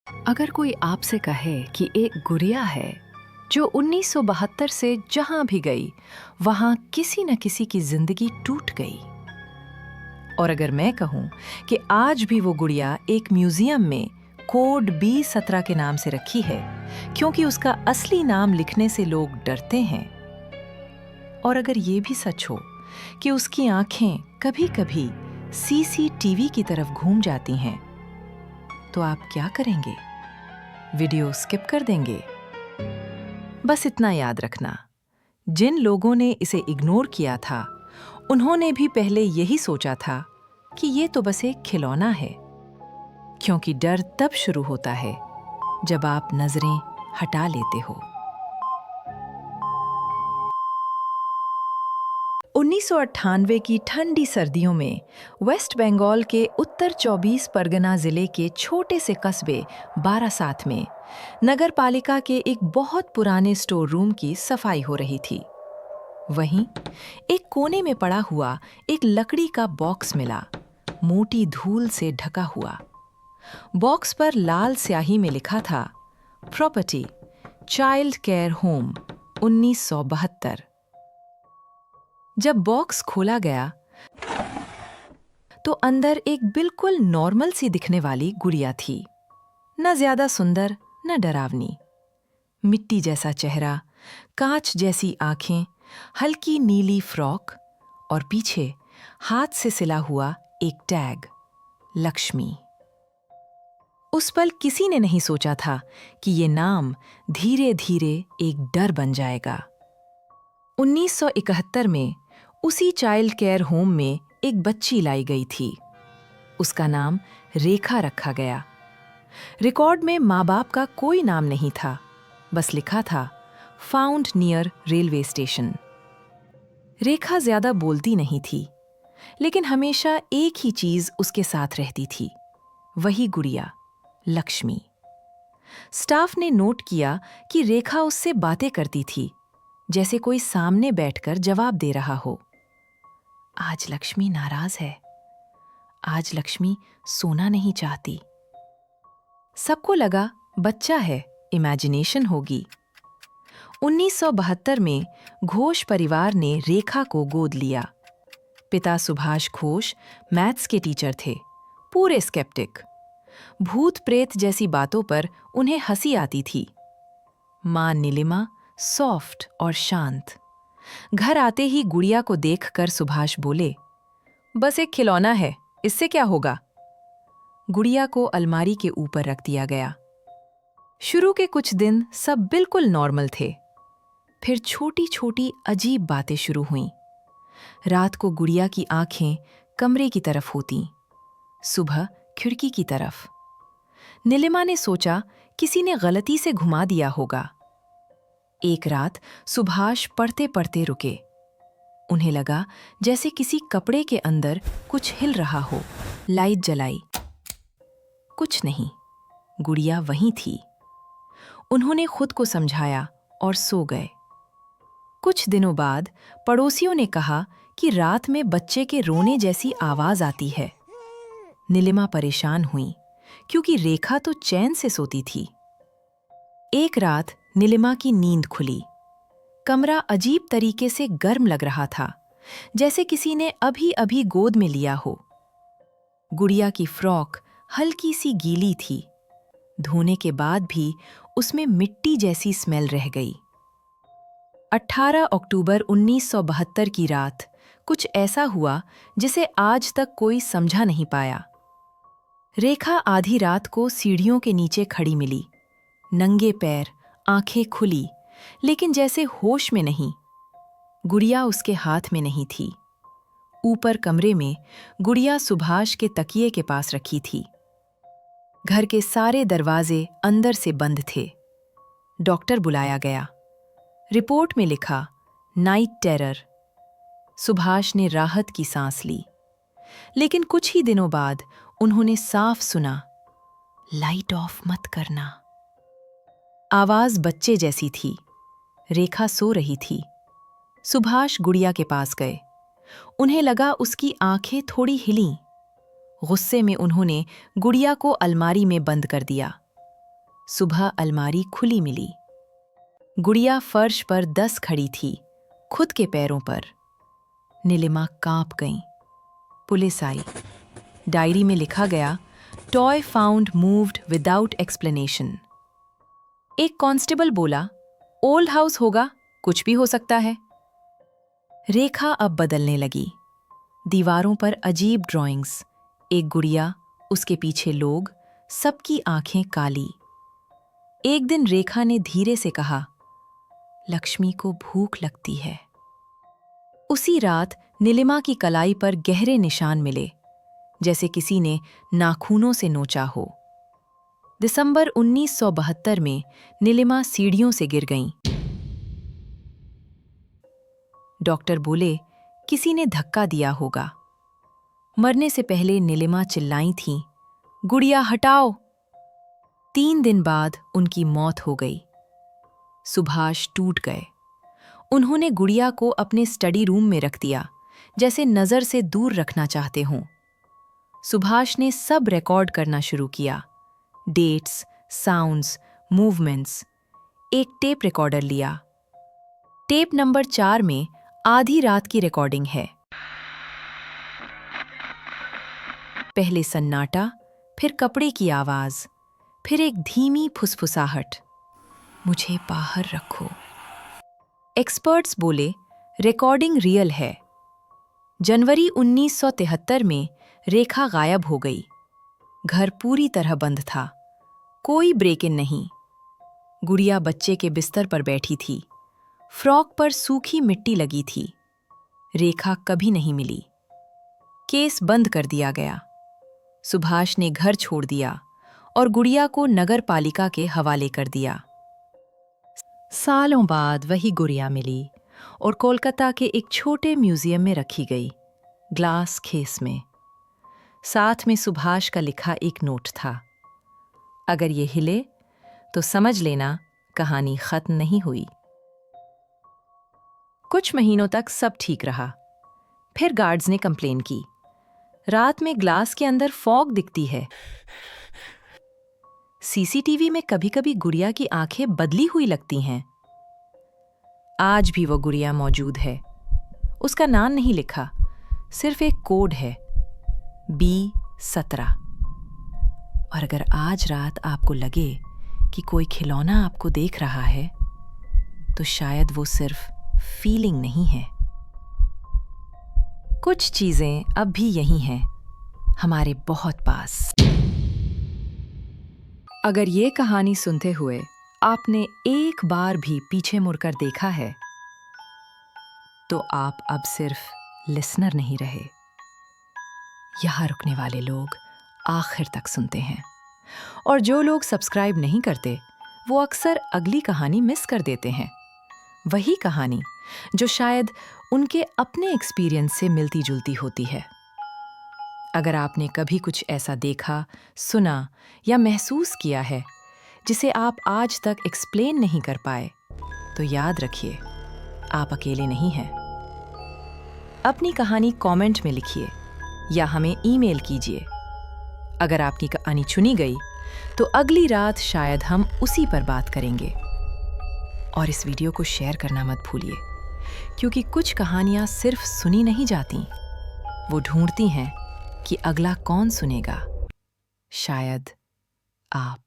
अगर कोई आपसे कहे कि एक गुड़िया है जो 1972 से जहां भी गई वहां किसी न किसी की जिंदगी टूट गई, और अगर मैं कहूं कि आज भी वो गुड़िया एक म्यूजियम में कोड B17 के नाम से रखी है क्योंकि उसका असली नाम लिखने से लोग डरते हैं, और अगर ये भी सच हो कि उसकी आंखें कभी-कभी CCTV की तरफ घूम जाती हैं, तो आप क्या करेंगे? वीडियो स्किप कर देंगे? बस इतना याद रखना, जिन लोगों ने इसे इग्नोर किया था, उन्होंने भी पहले यही सोचा था कि ये तो बस एक खिलौना है, क्योंकि डर तब शुरू होता है जब आप नजरें हटा लेते हो। 1998 की ठंडी सर्दियों में वेस्ट बंगाल के उत्तर 24 परगना जिले के छोटे से कस्बे बारासात में नगर पालिका के एक बहुत पुराने स्टोर रूम की सफाई हो रही थी। वहीं एक कोने में पड़ा हुआ एक लकड़ी का बॉक्स मिला, मोटी धूल से ढका हुआ। बॉक्स पर लाल स्याही में लिखा था, प्रॉपर्टी चाइल्ड केयर होम 1972। जब बॉक्स खोला गया तो अंदर एक बिल्कुल नॉर्मल सी दिखने वाली गुड़िया थी। न ज्यादा सुंदर न डरावनी, मिट्टी जैसा चेहरा, कांच जैसी आंखें, हल्की नीली फ्रॉक और पीछे हाथ से सिला हुआ एक टैग, लक्ष्मी। उस पल किसी ने नहीं सोचा था कि ये नाम धीरे धीरे एक डर बन जाएगा। 1971 में उसी चाइल्ड केयर होम में एक बच्ची लाई गई थी। उसका नाम रेखा रखा गया। रिकॉर्ड में माँ बाप का कोई नाम नहीं था, बस लिखा था, फाउंड नियर रेलवे स्टेशन। रेखा ज्यादा बोलती नहीं थी, लेकिन हमेशा एक ही चीज उसके साथ रहती थी, वही गुड़िया, लक्ष्मी। स्टाफ ने नोट किया कि रेखा उससे बातें करती थी, जैसे कोई सामने बैठकर जवाब दे रहा हो। आज लक्ष्मी नाराज है, आज लक्ष्मी सोना नहीं चाहती। सबको लगा बच्चा है, इमेजिनेशन होगी। 1972 में घोष परिवार ने रेखा को गोद लिया। पिता सुभाष घोष मैथ्स के टीचर थे, पूरे स्केप्टिक। भूत प्रेत जैसी बातों पर उन्हें हंसी आती थी। मां नीलिमा सॉफ्ट और शांत। घर आते ही गुड़िया को देखकर सुभाष बोले, बस एक खिलौना है, इससे क्या होगा? गुड़िया को अलमारी के ऊपर रख दिया गया। शुरू के कुछ दिन सब बिल्कुल नॉर्मल थे। फिर छोटी छोटी अजीब बातें शुरू हुईं। रात को गुड़िया की आंखें कमरे की तरफ होतीं, सुबह खिड़की की तरफ। नीलिमा ने सोचा किसी ने गलती से घुमा दिया होगा। एक रात सुभाष पढ़ते पढ़ते रुके। उन्हें लगा जैसे किसी कपड़े के अंदर कुछ हिल रहा हो। लाइट जलाई, कुछ नहीं, गुड़िया वहीं थी। उन्होंने खुद को समझाया और सो गए। कुछ दिनों बाद पड़ोसियों ने कहा कि रात में बच्चे के रोने जैसी आवाज आती है। नीलिमा परेशान हुई, क्योंकि रेखा तो चैन से सोती थी। एक रात नीलिमा की नींद खुली। कमरा अजीब तरीके से गर्म लग रहा था, जैसे किसी ने अभी अभी गोद में लिया हो। गुड़िया की फ्रॉक हल्की सी गीली थी, धोने के बाद भी उसमें मिट्टी जैसी स्मेल रह गई। 18 अक्टूबर 1972 की रात कुछ ऐसा हुआ जिसे आज तक कोई समझा नहीं पाया। रेखा आधी रात को सीढ़ियों के नीचे खड़ी मिली, नंगे पैर, आंखें खुली, लेकिन जैसे होश में नहीं। गुड़िया उसके हाथ में नहीं थी। ऊपर कमरे में गुड़िया सुभाष के तकिए के पास रखी थी। घर के सारे दरवाजे अंदर से बंद थे। डॉक्टर बुलाया गया। रिपोर्ट में लिखा, नाइट टेरर। सुभाष ने राहत की सांस ली, लेकिन कुछ ही दिनों बाद उन्होंने साफ सुना, लाइट ऑफ मत करना। आवाज बच्चे जैसी थी। रेखा सो रही थी। सुभाष गुड़िया के पास गए। उन्हें लगा उसकी आंखें थोड़ी हिलीं। गुस्से में उन्होंने गुड़िया को अलमारी में बंद कर दिया। सुबह अलमारी खुली मिली। गुड़िया फर्श पर 10 खड़ी थी, खुद के पैरों पर। नीलिमा कांप गईं। पुलिस आई। डायरी में लिखा गया, toy found moved without explanation. एक कांस्टेबल बोला, ओल्ड हाउस होगा, कुछ भी हो सकता है। रेखा अब बदलने लगी। दीवारों पर अजीब ड्राइंग्स, एक गुड़िया, उसके पीछे लोग, सबकी आंखें काली। एक दिन रेखा ने धीरे से कहा, लक्ष्मी को भूख लगती है। उसी रात नीलिमा की कलाई पर गहरे निशान मिले, जैसे किसी ने नाखूनों से नोचा हो। दिसंबर 1972 में नीलिमा सीढ़ियों से गिर गईं। डॉक्टर बोले, किसी ने धक्का दिया होगा। मरने से पहले नीलिमा चिल्लाई थी, गुड़िया हटाओ। 3 दिन बाद उनकी मौत हो गई। सुभाष टूट गए। उन्होंने गुड़िया को अपने स्टडी रूम में रख दिया, जैसे नजर से दूर रखना चाहते हों। सुभाष ने सब रिकॉर्ड करना शुरू किया, डेट्स, साउंड्स, मूवमेंट्स। एक टेप रिकॉर्डर लिया। टेप नंबर 4 में आधी रात की रिकॉर्डिंग है। पहले सन्नाटा, फिर कपड़े की आवाज, फिर एक धीमी फुसफुसाहट, मुझे बाहर रखो। एक्सपर्ट्स बोले, रिकॉर्डिंग रियल है। जनवरी 1973 में रेखा गायब हो गई। घर पूरी तरह बंद था, कोई ब्रेक इन नहीं। गुड़िया बच्चे के बिस्तर पर बैठी थी, फ्रॉक पर सूखी मिट्टी लगी थी। रेखा कभी नहीं मिली। केस बंद कर दिया गया। सुभाष ने घर छोड़ दिया और गुड़िया को नगर पालिका के हवाले कर दिया। सालों बाद वही गुड़िया मिली और कोलकाता के एक छोटे म्यूजियम में रखी गई, ग्लास केस में। साथ में सुभाष का लिखा एक नोट था, अगर ये हिले तो समझ लेना कहानी खत्म नहीं हुई। कुछ महीनों तक सब ठीक रहा। फिर गार्ड्स ने कंप्लेन की, रात में ग्लास के अंदर फॉग दिखती है। सीसीटीवी में कभी-कभी गुड़िया की आंखें बदली हुई लगती हैं। आज भी वो गुड़िया मौजूद है। उसका नाम नहीं लिखा, सिर्फ एक कोड है, B17। और अगर आज रात आपको लगे कि कोई खिलौना आपको देख रहा है, तो शायद वो सिर्फ फीलिंग नहीं है। कुछ चीजें अब भी यही हैं, हमारे बहुत पास। अगर ये कहानी सुनते हुए आपने एक बार भी पीछे मुड़कर देखा है, तो आप अब सिर्फ लिसनर नहीं रहे। यहां रुकने वाले लोग आखिर तक सुनते हैं, और जो लोग सब्सक्राइब नहीं करते, वो अक्सर अगली कहानी मिस कर देते हैं। वही कहानी जो शायद उनके अपने एक्सपीरियंस से मिलती जुलती होती है। अगर आपने कभी कुछ ऐसा देखा, सुना या महसूस किया है जिसे आप आज तक एक्सप्लेन नहीं कर पाए, तो याद रखिए, आप अकेले नहीं हैं। अपनी कहानी कमेंट में लिखिए या हमें ईमेल कीजिए। अगर आपकी कहानी चुनी गई, तो अगली रात शायद हम उसी पर बात करेंगे। और इस वीडियो को शेयर करना मत भूलिए, क्योंकि कुछ कहानियां सिर्फ सुनी नहीं जाती, वो ढूंढती हैं कि अगला कौन सुनेगा। शायद आप।